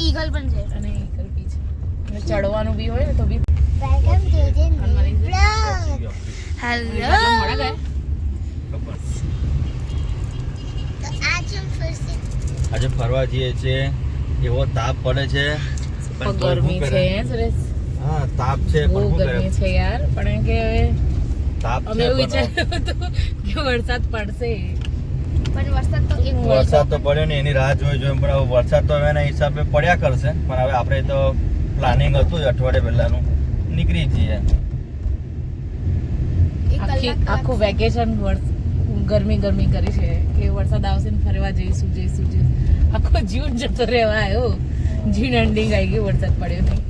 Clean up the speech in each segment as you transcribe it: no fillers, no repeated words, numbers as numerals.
Eagle પણ છે અને ઈગલ બી છે અને ચડવાનું બી હોય ને તો બી welcome to the hello blog hello તો આજે ફરવા જઈએ છીએ એવો તાપ પડે છે પણ તોય ગરમી શું છે કરે? સુરેશ હા તાપ છે બહુ પણ શું ગરમી કરે? છે યાર પણ કે હવે તાપ અમે છે એવું પણ વિચાર્યું હતું કે વરસાદ પડશે પણ વરસાદ તો એક વરસાદ તો પડ્યો ને એની રાહ જોઈ પણ હવે વરસાદ તો હવે એના હિસાબે પડ્યા કરશે પણ હવે આપણે તો પ્લાનિંગ હતું જ અઠવાડિયા પહેલાનું નીકળી જઈએ આખું વેકેશન ગરમી ગરમી કરી છે કે વરસાદ આવશે ને ફરવા જઈશું આખો જીવ જતો રહેવા આવ્યો જીણ એન્ડિંગ આવી ગયું વરસાદ પડ્યો નહીં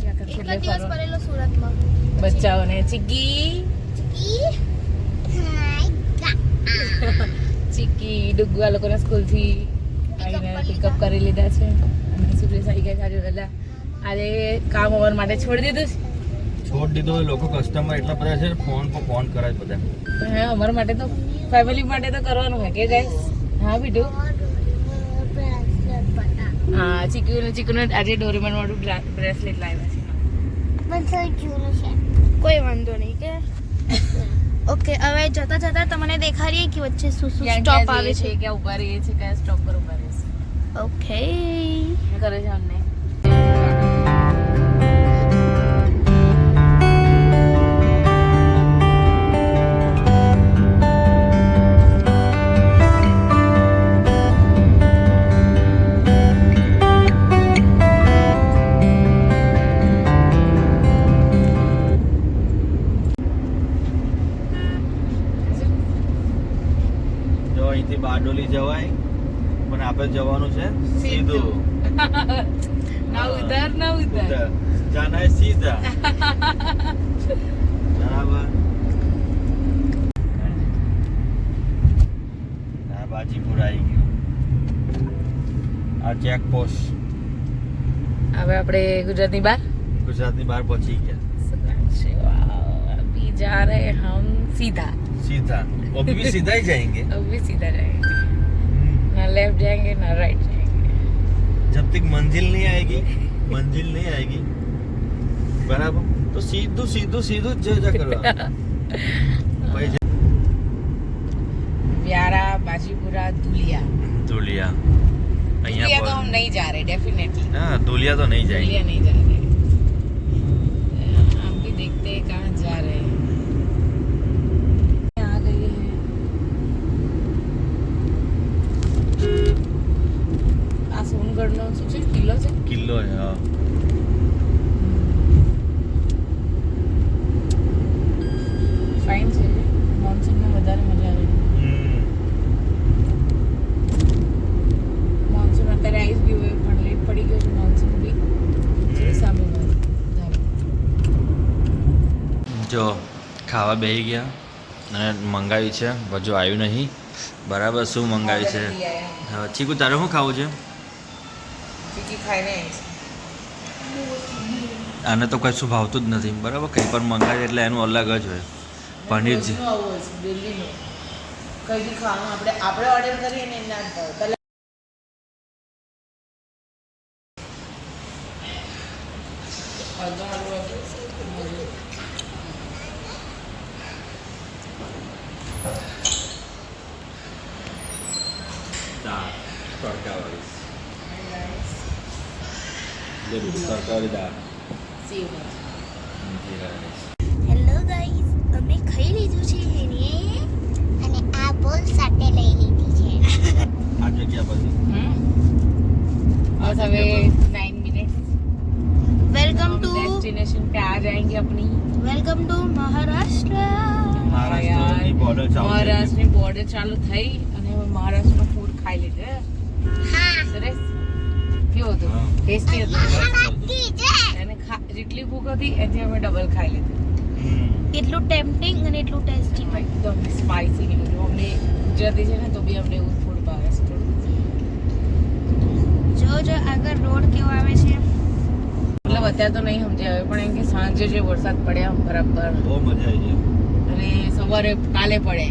એક જ દિવસ પડેલો સુરતમાં બચ્ચાઓને ચીકી ચીકી ડુગવા લોકોને સ્કૂલથી આવીને પિકઅપ કરી લીધા છે અને સુરેશ આવી ગયા આજે વહેલા આજે કામ અવર માટે છોડી દીધું છે છોડ દીધો લોકો કસ્ટમર એટલા બધા છે ફોન પર ફોન કરે છે બધા તો હા અમારા માટે તો ફેમિલી માટે તો કરવાનું હોય કે ગાઈસ હા બીટુ હા ચીકુને આજે ડોરેમોન વાળું બ્રેસલેટ લાવ્યા છે પણ સર જૂનું છે કોઈ વાંધો નહીં કે ઓકે હવે જતા જતા તમને દેખાડીએ કે વચ્ચે શું શું સ્ટોપ આવે છે ક્યાં ઉભા રહીએ છીએ કયા સ્ટોપ પર ઉભા રહીએ છીએ ઓકે કરે છે અમને અહીંથી બારડોલી જવાય પણ આપણે જવાનું છે સીધું ના ઉધર જાના હે સીધા બરાબર આ બાજીપુર આવી ગયું આ ચેક પોસ્ટ હવે આપણે ગુજરાતની બહાર ગુજરાતની બહાર પહોંચી ગયા अभी जा रहे हम सीधा सीधा अभी भी सीधा ही जाएंगे अभी सीधा जाएंगे ना लेफ्ट जाएंगे ना राइट जाएंगे जब तक मंजिल नहीं आएगी बराबर तो सीधू सीधू सीधू जा करवा भाई व्यारा बाजीपुरा दुलिया दुलिया दुलिया तो हम नहीं जा रहे डेफिनेटली हाँ दुलिया तो नहीं जाएंगे दुलिया नहीं जा रहे हम भी देखते हैं कहाँ जा रहे हैं आ गए हैं આ સોનગઢનો શું છે કિલ્લો છે किलो है हाँ ફાઇન છે મોન્સૂનમાં વધારે મજા આવે મોન્સૂન અત્યારે આવી જ ગયું હોય પણ લેટ પડી ગયો છે મોન્સૂન બી સામે જો ખાવા બેસી ગયા અને મંગાવ્યું છે હજુ આવ્યું નહીં બરાબર શું મંગાવ્યું છે હવે ચીકુ તારે શું ખાવું છે ચીકી ખાઈને આને તો કશું ભાવતું જ નથી બરાબર કંઈ પણ મંગાવે એટલે એનું અલગ જ હોય પનીર છે આવું છે દિલ્હીનું કંઈ બી ખાવાનું આપણે ઓર્ડર કરીએ ને ના ભાવે દાળ તડકાવાળી તડકાવાળી દાળ હેલો ગાઈસ અમે ખાઈ લીધું છે એને અને આ બોલ સાથે લઈ લીધી છે આ જગ્યા પછી बस हमें 9 मिनट्स વેલકમ ટુ डेस्टिनेशन पे आ जाएंगे अपनी વેલકમ ટુ મહારાષ્ટ્ર મહારાષ્ટ્રની border ચાલુ થઈ ગઈ. મહારાષ્ટ્રની બોર્ડર ચાલુ થઈ અને હવે મહારાષ્ટ્રનું ફૂડ ખાઈ લીધું હા સરસ કેવું હતું હા. ટેસ્ટી હતું બાકી છે અને જેટલી ભૂખ હતી એથી અમે ડબલ ખાઈ લીધું એટલું ટેમ્પટિંગ અને એટલું ટેસ્ટી એકદમ સ્પાઇસી ને બધું અમને ગુજરાતી છે ને તો બી અમને એવું ફૂડ ભાવે છે જો આગળ રોડ કેવો આવે છે મતલબ અત્યારે તો નહીં સમજાય પણ એમ કે સાંજે જે વરસાદ પડે આમ બરાબર બહુ મજા આવી ગઈ અને સવારે કાલે પડે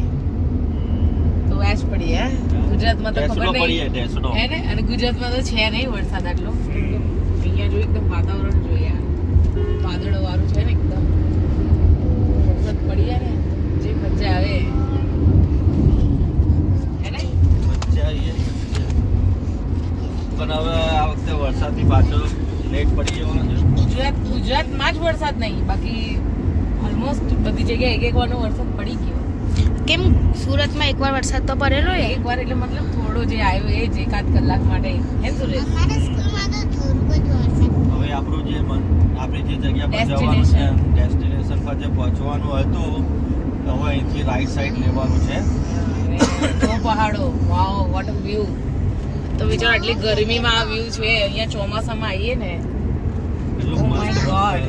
તો વેચ પડી હે ગુજરાતમાં તો ખબર ટેસડો પડીએ, નહીં ટેસડો. હે ને, અને ગુજરાતમાં તો છે નહીં વરસાદ આટલો. અહીંયા જો એકદમ વાતાવરણ જોઈએ વાદળો વાળું છે ને એકદમ વરસાદ પડી જાય ને જે મજા આવે હે ને. મજા આવીએ. પણ હવે આ વખતે વરસાદની પાછળ લેટ પડી જવાનો છે. ગુજરાતમાં જ વરસાદ નહીં, બાકી ઓલમોસ્ટ બધી જગ્યાએ એક વાર વરસાદ પડી ગયો. કેમ સુરતમાં એકવાર વરસાદ તો પડેલો એ એક વાર એટલે મતલબ થોડો જે આવ્યો એ જ એકાદ કલાક માટે હે સુરેશ. હવે આપણું જે આપણી જે જગ્યા પર જવાનું છે, ડેસ્ટિનેશન પર જે પહોંચવાનું હતું, હવે અહીંથી રાઈટ સાઈડ લેવાનું છે. જો પહાડો, વાવ વોટ અ વ્યૂ. તો વિચાર આટલી ગરમીમાં આ વ્યૂ છે, અહીંયા ચોમાસામાં આવીએ ને એટલું Oh my મસ્ત God.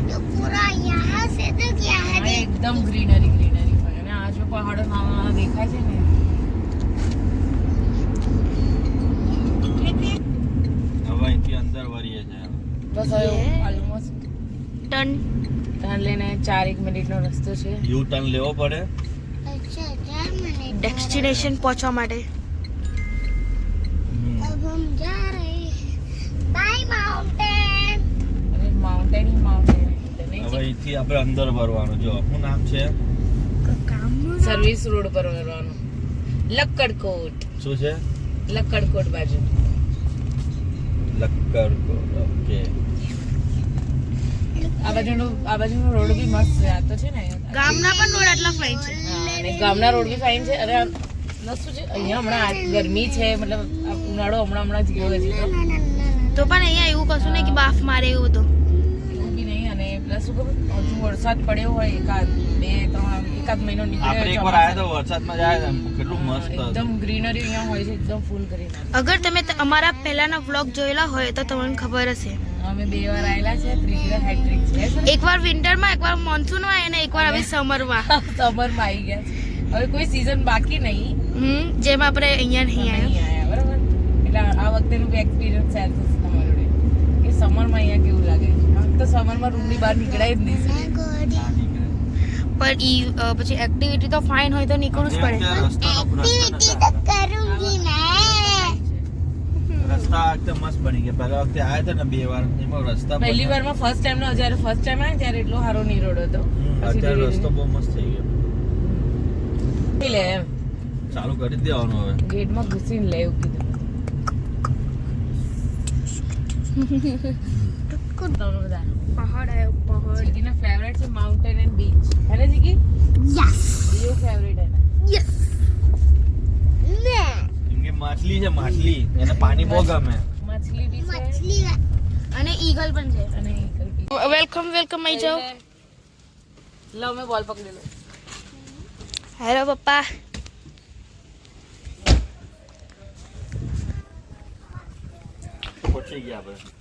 એકદમ ગ્રીનરી ગ્રીનરી હોય અને આ જો પહાડો નાના દેખાય છે ને હવે અહીંથી અંદર વળીએ છે. બસ હવે ઓલમોસ્ટ ટર્ન લઈને 4-1 મિનિટનો રસ્તો છે. યુ ટર્ન લેવો પડે. ડેસ્ટિનેશન પહોંચવા માટે. અને માઉન્ટેન હવે અહીંથી આપણે અંદર વળવાનું. જો શું નામ છે? સર્વિસ રોડ પર વળવાનું. લક્કડકોટ. શું છે? લક્કડકોટ બાજુ. લક્કડકોટ. ઓકે. આ બાજુનો રોડ બી મસ્ત છે. આ તો છે ને ગામના પણ રોડ આટલા ફાઇન છે. હા, અને ગામના રોડ બી ફાઇન છે. અને આ શું છે અહીંયા હમણાં ગરમી છે, મતલબ આ ઉનાળો હમણાં જ ગયો છે તો પણ અહીંયા એવું કશું નહીં કે બાફ મારે એવું તો. એવું બી નહીં. અને પ્લસ શું ખબર હજુ વરસાદ પડ્યો હોય એકાદ મહિનો આપણે નીકળ્યો એકવાર આવ્યા તો વરસાદમાં જાય કેટલું મસ્ત હતું. એકદમ ગ્રીનરી અહીંયા હોય છે, એકદમ ફૂલ ગ્રીનરી. અગર તમે અમારા પહેલાના વ્લોગ જોયેલા હોય તો તમને ખબર હશે. અમે 2 વાર આવેલા છે, 3 વાર હેટ્રિક છે. એકવાર વિન્ટરમાં, એકવાર મોન્સૂનમાં અને એકવાર હવે સમરમાં. સમરમાં આવી ગયા છે. હવે કોઈ સીઝન બાકી નહીં. જેમ આપણે અહીંયા નહીં આવ્યા. નહીં આયા બરાબર. એટલે આ વખતેનું બી એક્સપિરિયન્સ શેર થશે તમારા જોડે કે સમરમાં અહીંયા કેવું લાગે છે. આમ તો સમરમાં રૂમની બહાર નીકળાય જ નહીં. પણ પછી એક્ટિવિટી તો ફાઇન હોય તો નીકળવું જ પડે. રસ્તા એકદમ મસ્ત બની ગયા. પહેલા વખતે આવ્યા હતા ને 2 વાર, એમાં રસ્તા પહેલી વારમાં ફર્સ્ટ ટાઈમ નો જ્યારે ફર્સ્ટ ટાઈમ આવ્યા ત્યારે એટલો સારો નહીં રોડ હતો. અત્યારે રસ્તો બહુ મસ્ત થઈ ગયો. લે એમ ચાલુ કરી જ દેવાનું હવે. ગેટમાં ઘૂસીને લે એવું કીધું. તમને બધા પહાડ આવ્યો, પહાડ. જીગીના ફેવરેટ છે માઉન્ટેન એન્ડ બીચ. હે ને જીગી? યસ બીજો ફેવરેટ હે ને? યસ. કેમ કે માછલી છે, માછલી એને પાણી બહુ ગમે. માછલી બી છે અને ઈગલ પણ છે. અને eagle બી. વેલકમ આવી જાઓ. લો મેં બોલ પકડી લો. હેલો પપ્પા. પહોંચી ગયા આપણે.